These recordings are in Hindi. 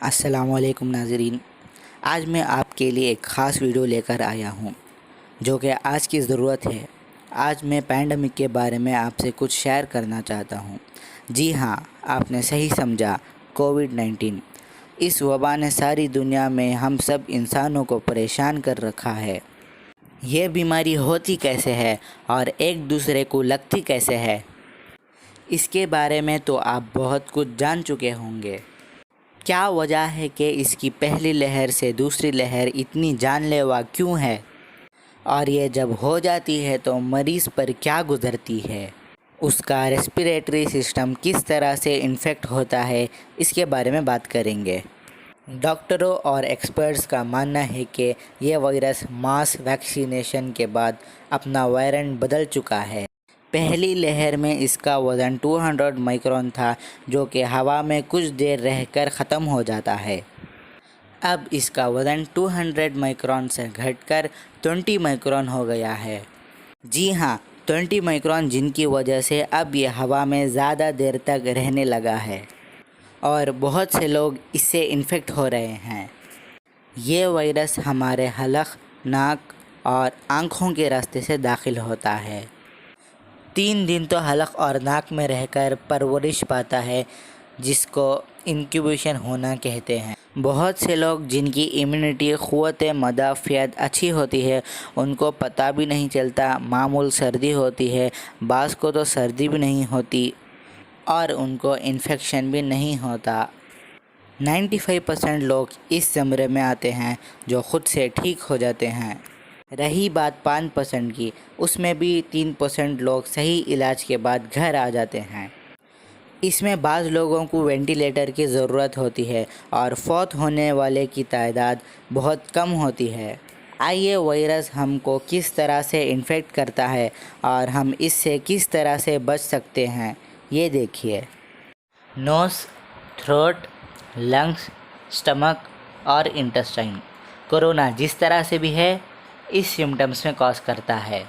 अस्सलामुअलैकुम नाज़रीन। आज मैं आपके लिए एक ख़ास वीडियो लेकर आया हूँ जो कि आज की ज़रूरत है। आज मैं पैंडमिक के बारे में आपसे कुछ शेयर करना चाहता हूँ। जी हाँ, आपने सही समझा, कोविड-19। इस वबा ने सारी दुनिया में हम सब इंसानों को परेशान कर रखा है। ये बीमारी होती कैसे है और एक दूसरे को लगती कैसे है, इसके बारे में तो आप बहुत कुछ जान चुके होंगे। क्या वजह है कि इसकी पहली लहर से दूसरी लहर इतनी जानलेवा क्यों है, और ये जब हो जाती है तो मरीज़ पर क्या गुज़रती है, उसका रेस्पिरेटरी सिस्टम किस तरह से इन्फेक्ट होता है, इसके बारे में बात करेंगे। डॉक्टरों और एक्सपर्ट्स का मानना है कि ये वायरस मास वैक्सीनेशन के बाद अपना वेरिएंट बदल चुका है। पहली लहर में इसका वज़न 200 माइक्रोन था, जो कि हवा में कुछ देर रहकर ख़त्म हो जाता है। अब इसका वज़न 200 माइक्रोन से घटकर 20 माइक्रोन हो गया है। जी हाँ, 20 माइक्रोन, जिनकी वजह से अब ये हवा में ज़्यादा देर तक रहने लगा है और बहुत से लोग इससे इन्फेक्ट हो रहे हैं। ये वायरस हमारे हलक, नाक और आँखों के रास्ते से दाखिल होता है। 3 दिन तो हलक और नाक में रहकर परवरिश पाता है, जिसको इंक्यूबेशन होना कहते हैं। बहुत से लोग जिनकी इम्यूनिटी क़ुव्वत मदाफ़ियत अच्छी होती है, उनको पता भी नहीं चलता मामूल सर्दी होती है, बाज़ को तो सर्दी भी नहीं होती और उनको इन्फेक्शन भी नहीं होता। 95% लोग इस ज़मरे में आते हैं जो ख़ुद से ठीक हो जाते हैं। रही बात 5% की, उसमें भी 3% लोग सही इलाज के बाद घर आ जाते हैं। इसमें बाज़ लोगों को वेंटिलेटर की ज़रूरत होती है और फौत होने वाले की तादाद बहुत कम होती है। आइए वायरस हमको किस तरह से इन्फेक्ट करता है और हम इससे किस तरह से बच सकते हैं, ये देखिए। नोज़, थ्रोट, लंग्स, स्टमक और इंटेस्टाइन। कोरोना जिस तरह से भी है, इस सिम्टम्स में कॉज करता है।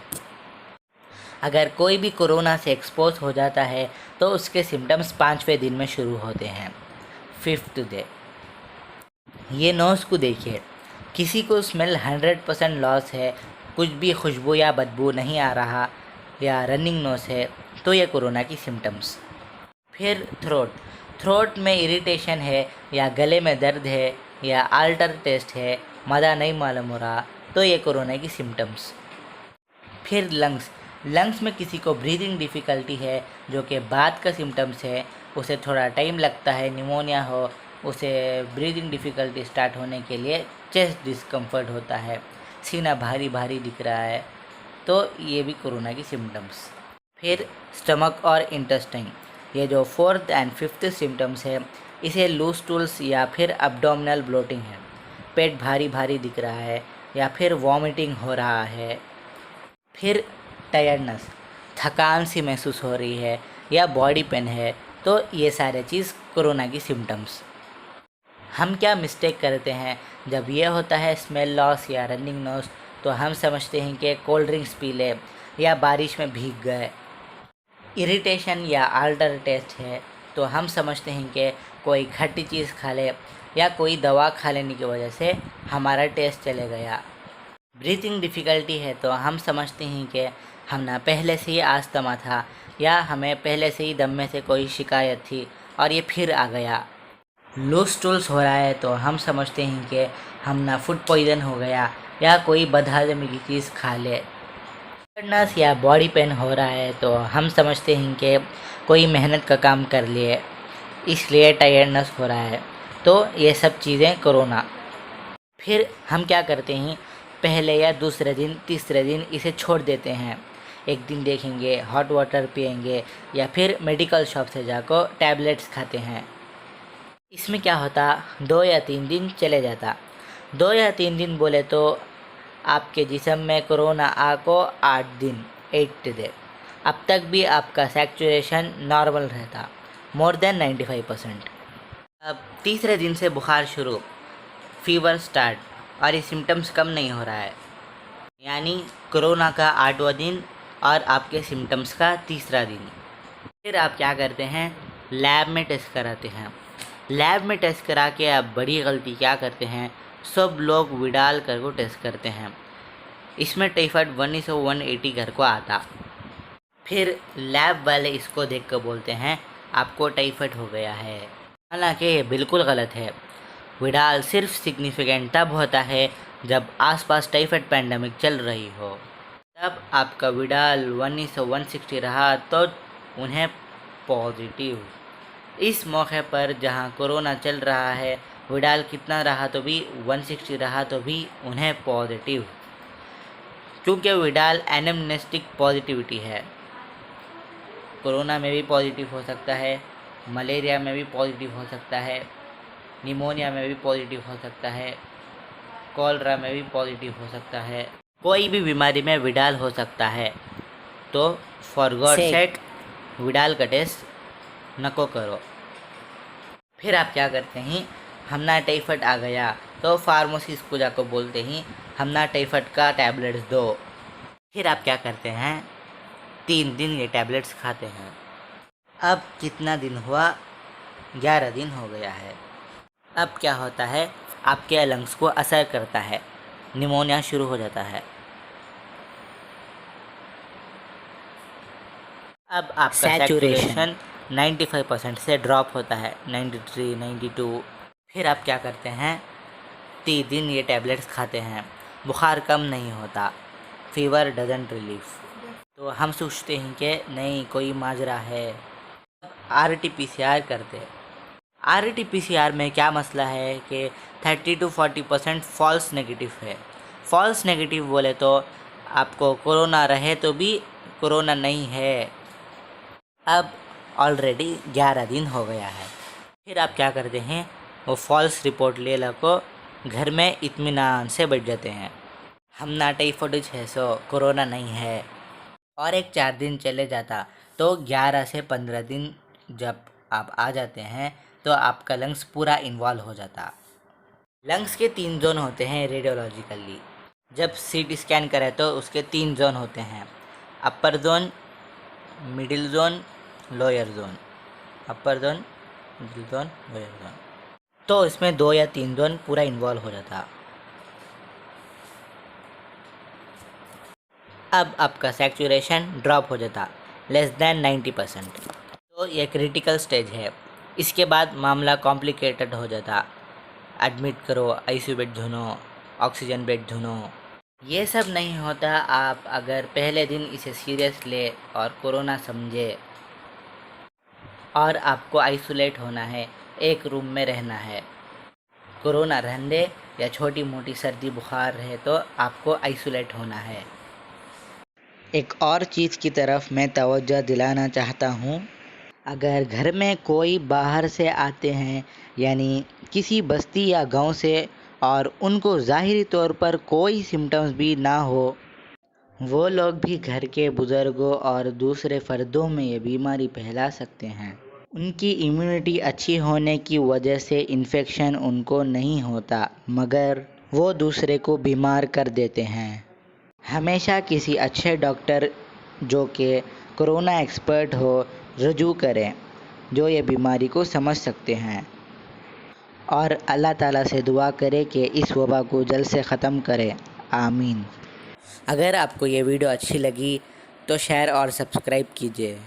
अगर कोई भी कोरोना से एक्सपोज हो जाता है तो उसके सिम्टम्स 5वें दिन में शुरू होते हैं, 5th डे। ये नोज़ को देखिए, किसी को स्मेल 100% लॉस है, कुछ भी खुशबू या बदबू नहीं आ रहा, या रनिंग नोज़ है, तो ये कोरोना की सिम्टम्स। फिर थ्रोट में इरिटेशन है, या गले में दर्द है, या अल्टर टेस्ट है, मज़ा नहीं मालूम हो रहा, तो ये कोरोना की सिम्टम्स। फिर लंग्स में किसी को ब्रीदिंग डिफ़िकल्टी है, जो कि बाद का सिम्टम्स है, उसे थोड़ा टाइम लगता है, निमोनिया हो, उसे ब्रीदिंग डिफ़िकल्टी स्टार्ट होने के लिए चेस्ट डिस्कम्फर्ट होता है, सीना भारी भारी दिख रहा है, तो ये भी कोरोना की सिम्टम्स। फिर स्टमक और इंटेस्टाइन, ये जो 4th and 5th सिम्टम्स है, इसे लूज टूल्स या फिर अब्डोमिनल ब्लोटिंग है, पेट भारी भारी दिख रहा है या फिर वॉमिटिंग हो रहा है। फिर टायर्डनेस, थकान सी महसूस हो रही है या बॉडी पेन है, तो ये सारे चीज़ कोरोना की सिम्टम्स। हम क्या मिस्टेक करते हैं, जब ये होता है स्मेल लॉस या रनिंग नोज, तो हम समझते हैं कि कोल्ड ड्रिंक्स पी ले या बारिश में भीग गए। इरिटेशन या अल्टर टेस्ट है तो हम समझते हैं कि कोई खट्टी चीज़ खा ले या कोई दवा खा लेने की वजह से हमारा टेस्ट चले गया। ब्रीथिंग डिफ़िकल्टी है तो हम समझते हैं कि हमने पहले से ही अस्थमा था या हमें पहले से ही दम में से कोई शिकायत थी और ये फिर आ गया। लूज स्टूल्स हो रहा है तो हम समझते हैं कि हमने फूड पॉइज़न हो गया या कोई बदहज़मी की चीज़ खा ले। टायर्डनेस या बॉडी पेन हो रहा है तो हम समझते हैं कि कोई मेहनत का काम कर लिए, इसलिए टायर्डनेस हो रहा है, तो ये सब चीज़ें कोरोना। फिर हम क्या करते हैं, पहले या दूसरे दिन तीसरे दिन इसे छोड़ देते हैं। एक दिन देखेंगे, हॉट वाटर पिएंगे या फिर मेडिकल शॉप से जाकर टैबलेट्स खाते हैं। इसमें क्या होता, 2 या 3 दिन चले जाता। 2 या 3 दिन बोले तो आपके जिस्म में कोरोना आको 8 दिन, 8 डे। अब तक भी आपका सैचुरेशन नॉर्मल रहता, मोर देन 95%। अब तीसरे दिन से बुखार शुरू, फीवर स्टार्ट और ये सिम्टम्स कम नहीं हो रहा है, यानी कोरोना का 8वां दिन और आपके सिम्टम्स का तीसरा दिन। फिर आप क्या करते हैं, लैब में टेस्ट कराते हैं। लैब में टेस्ट करा के आप बड़ी गलती क्या करते हैं, सब लोग विडाल कर को टेस्ट करते हैं। इसमें टाइफाइड 1:180 घर को आता। फिर लैब वाले इसको देख कर बोलते हैं आपको टाइफाइड हो गया है। हालांकि ये बिल्कुल गलत है। विडाल सिर्फ सिग्निफिकेंट तब होता है जब आसपास टाइफाइड पैंडमिक चल रही हो। तब आपका विडाल 1:160 रहा तो उन्हें पॉजिटिव। इस मौके पर जहां कोरोना चल रहा है, विडाल कितना रहा तो भी 160 रहा तो भी उन्हें पॉजिटिव, क्योंकि विडाल एनेम्नेस्टिक पॉजिटिविटी है। कोरोना में भी पॉजिटिव हो सकता है, मलेरिया में भी पॉजिटिव हो सकता है, निमोनिया में भी पॉजिटिव हो सकता है, कॉलरा में भी पॉजिटिव हो सकता है, कोई भी बीमारी में विडाल हो सकता है। तो फॉर गॉड सेक विडाल का टेस्ट नको करो। फिर आप क्या करते हैं, हमना टाइफाइड आ गया तो फार्मेसिस्ट को जाकर बोलते हैं हमना टाइफाइड का टैबलेट्स दो। फिर आप क्या करते हैं, 3 दिन ये टैबलेट्स खाते हैं। अब कितना दिन हुआ, 11 दिन हो गया है। अब क्या होता है, आपके लंग्स को असर करता है, निमोनिया शुरू हो जाता है। अब आपका सैचुरेशन 95% से ड्रॉप होता है, 93, 92। फिर आप क्या करते हैं, 3 दिन ये टैबलेट्स खाते हैं, बुखार कम नहीं होता, फीवर डजंट रिलीफ। तो हम सोचते हैं कि नहीं कोई माजरा है। RT-PCR करते हैं। RT-PCR में क्या मसला है कि 30 to 40% फॉल्स नेगेटिव है। फॉल्स नेगेटिव बोले तो आपको कोरोना रहे तो भी कोरोना नहीं है। अब ऑलरेडी 11 दिन हो गया है। फिर आप क्या करते हैं, वो फॉल्स रिपोर्ट ले ला को घर में इत्मीनान से बैठ जाते हैं, हमना टाइफाइड है सो कोरोना नहीं है। और एक 4 दिन चले जाता तो 11 से 15 दिन जब आप आ जाते हैं तो आपका लंग्स पूरा इन्वॉल्व हो जाता। लंग्स के 3 जोन होते हैं रेडियोलॉजिकली। जब CT स्कैन करें तो उसके 3 जोन होते हैं, अपर zone, middle zone, lower zone. अपर zone, middle zone, lower zone. तो इसमें 2 या 3 जोन पूरा इन्वॉल्व हो जाता। अब आपका सैचुरेशन ड्रॉप हो जाता लेस देन 90%। तो ये क्रिटिकल स्टेज है। इसके बाद मामला कॉम्प्लिकेटेड हो जाता, एडमिट करो, ICU बेड ढूंढो, ऑक्सीजन बेड ढूंढो। ये सब नहीं होता आप अगर पहले दिन इसे सीरियस ले और कोरोना समझे और आपको आइसोलेट होना है, एक रूम में रहना है। कोरोना रहने या छोटी मोटी सर्दी बुखार रहे तो आपको आइसोलेट होना है। एक और चीज़ की तरफ मैं तवज्जो दिलाना चाहता हूँ, अगर घर में कोई बाहर से आते हैं यानी किसी बस्ती या गांव से और उनको ज़ाहिरी तौर पर कोई सिम्टम्स भी ना हो, वो लोग भी घर के बुज़ुर्गों और दूसरे फ़र्दों में ये बीमारी फैला सकते हैं। उनकी इम्यूनिटी अच्छी होने की वजह से इन्फेक्शन उनको नहीं होता, मगर वो दूसरे को बीमार कर देते हैं। हमेशा किसी अच्छे डॉक्टर जो कि कोरोना एक्सपर्ट हो रुजू करें, जो ये बीमारी को समझ सकते हैं, और अल्लाह ताला से दुआ करें कि इस वबा को जल्द से ख़त्म करे। आमीन। अगर आपको ये वीडियो अच्छी लगी तो शेयर और सब्सक्राइब कीजिए।